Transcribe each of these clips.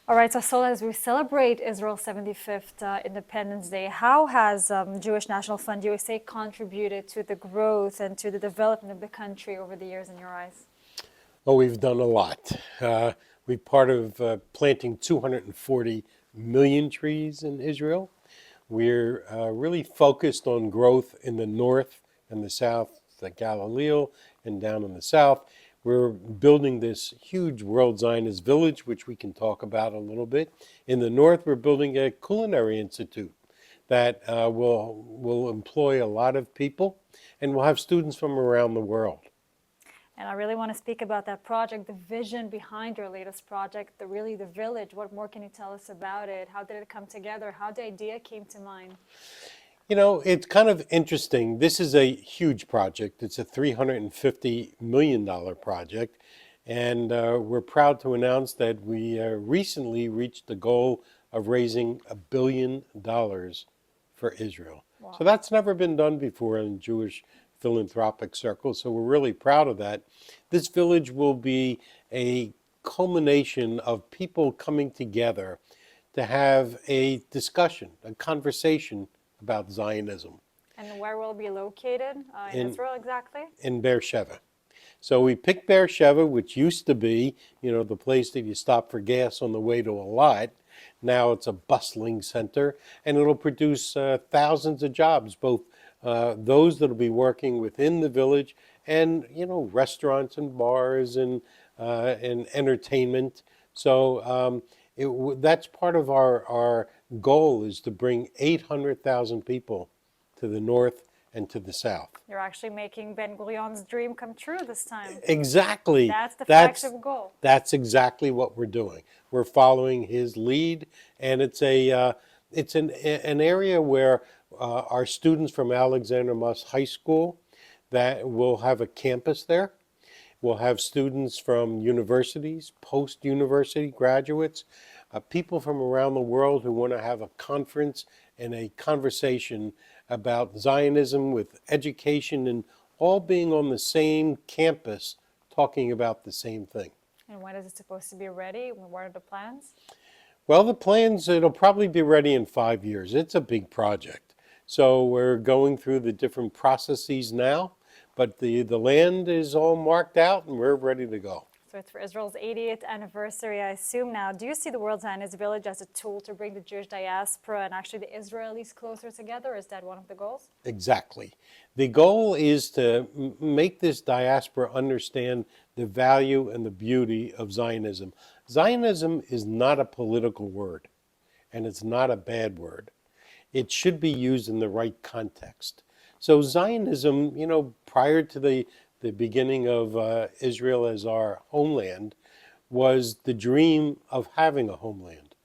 All right, so Sol, as we celebrate Israel's 75th Independence Day, how has Jewish National Fund USA contributed to the growth and to the development of the country over the years in your eyes? Oh, we've done a lot. We're part of planting 240 million trees in Israel. We're really focused on growth in the north and the south, the Galilee, and down in the south. We're building this huge World Zionist Village, which we can talk about a little bit. In the north, we're building a culinary institute that will employ a lot of people, and we'll have students from around the world. And I really want to speak about that project, the vision behind your latest project, the village. What more can you tell us about it? How did it come together? How the idea came to mind? You know, it's kind of interesting. This is a huge project. It's a $350 million project. And we're proud to announce that we recently reached the goal of raising $1 billion for Israel. Wow. So that's never been done before in Jewish philanthropic circles. So we're really proud of that. This village will be a culmination of people coming together to have a discussion, a conversation about Zionism. And where will it be located in Israel exactly? In Beersheba. So we picked Beersheba, which used to be, you know, the place that you stop for gas on the way to a lot. Now it's a bustling center, and it'll produce thousands of jobs, both those that will be working within the village and, you know, restaurants and bars and entertainment. So that's part of our goal, is to bring 800,000 people to the north and to the south. You're actually making Ben-Gurion's dream come true this time. Exactly. That's the flagship goal. That's exactly what we're doing. We're following his lead, and it's an area where our students from Alexander Muss High School, that will have a campus there. We'll have students from universities, post-university graduates, people from around the world who want to have a conference and a conversation about Zionism with education, and all being on the same campus talking about the same thing. And when is it supposed to be ready? What are the plans? Well, the plans, it'll probably be ready in 5 years. It's a big project. So we're going through the different processes now, but the land is all marked out and we're ready to go. So it's for Israel's 80th anniversary, I assume now. Do you see the World Zionist Village as a tool to bring the Jewish diaspora and actually the Israelis closer together? Is that one of the goals? Exactly. The goal is to make this diaspora understand the value and the beauty of Zionism. Zionism is not a political word, and it's not a bad word. It should be used in the right context. So Zionism, you know, prior to the beginning of Israel as our homeland, was the dream of having a homeland.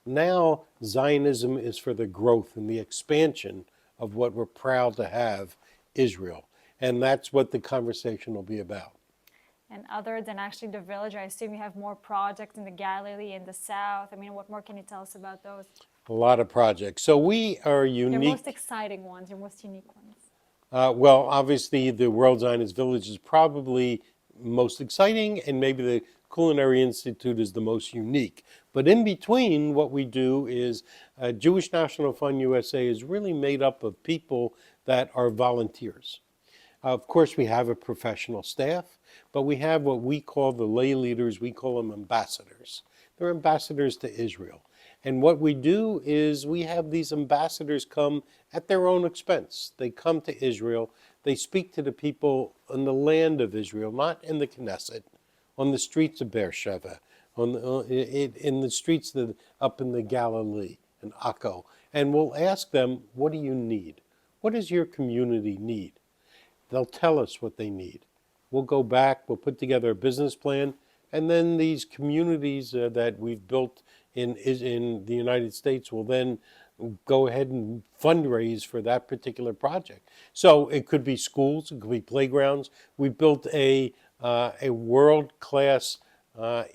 Now Zionism is for the growth and the expansion of what we're proud to have, Israel. And that's what the conversation will be about. And other than actually the village, I assume you have more projects in the Galilee, in the south. I mean, what more can you tell us about those? A lot of projects. So we are unique. Your most exciting ones, your most unique ones. Well, obviously, the World Zionist Village is probably most exciting, and maybe the Culinary Institute is the most unique. But in between, what we do is Jewish National Fund USA is really made up of people that are volunteers. Of course, we have a professional staff, but we have what we call the lay leaders. We call them ambassadors. They're ambassadors to Israel. And what we do is we have these ambassadors come at their own expense. They come to Israel. They speak to the people in the land of Israel, not in the Knesset, on the streets of Beersheba, in the streets up in the Galilee and Akko. And we'll ask them, what do you need? What does your community need? They'll tell us what they need. We'll go back, we'll put together a business plan, and then these communities that we've built in the United States will then go ahead and fundraise for that particular project. So it could be schools, it could be playgrounds. We built a world-class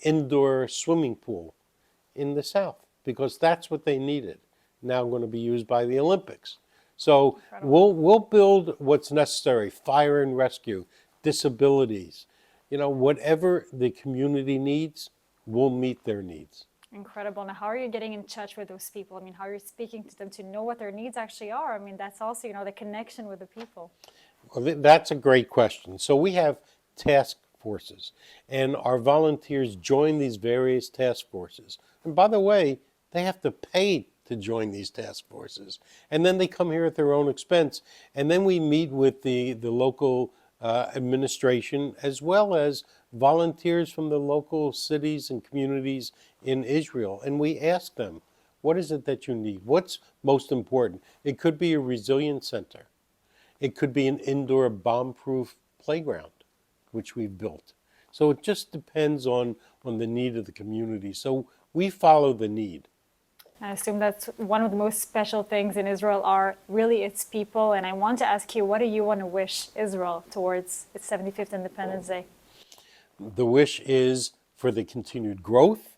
indoor swimming pool in the South because that's what they needed. Now going to be used by the Olympics. So we'll build what's necessary: fire and rescue, disabilities, you know, whatever the community needs, we'll meet their needs. Incredible. Now, how are you getting in touch with those people? I mean, how are you speaking to them to know what their needs actually are? I mean, that's also, the connection with the people. Well, that's a great question. So we have task forces, and our volunteers join these various task forces. And by the way, they have to pay to join these task forces. And then they come here at their own expense. And then we meet with the local administration, as well as volunteers from the local cities and communities in Israel. And we ask them, what is it that you need? What's most important? It could be a resilience center. It could be an indoor bomb-proof playground, which we've built. So it just depends on the need of the community. So we follow the need. I assume that's one of the most special things in Israel are really its people. And I want to ask you, what do you want to wish Israel towards its 75th Independence Day? The wish is for the continued growth,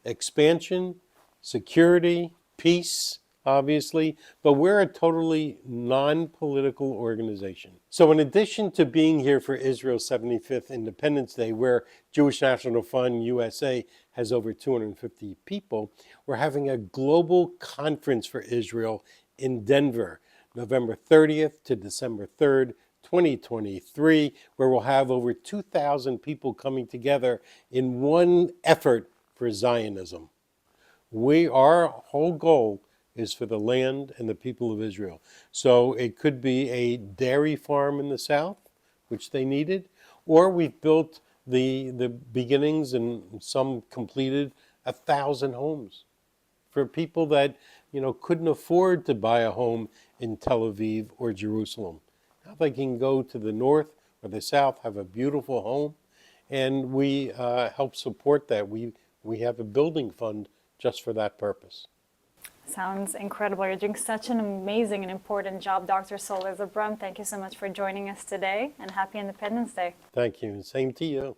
expansion, security, peace, obviously, but we're a totally non-political organization. So in addition to being here for Israel's 75th Independence Day, where Jewish National Fund USA has over 250 people, we're having a global conference for Israel in Denver, November 30th to December 3rd, 2023, where we'll have over 2,000 people coming together in one effort for Zionism. Our whole goal is for the land and the people of Israel. So it could be a dairy farm in the south, which they needed, or we've built the beginnings and some completed 1,000 homes for people that couldn't afford to buy a home in Tel Aviv or Jerusalem. Now they can go to the north or the south, have a beautiful home, and we help support that. We have a building fund just for that purpose. Sounds incredible. You're doing such an amazing and important job, Dr. Sol Lizerbram. Thank you so much for joining us today, and happy Independence Day. Thank you. Same to you.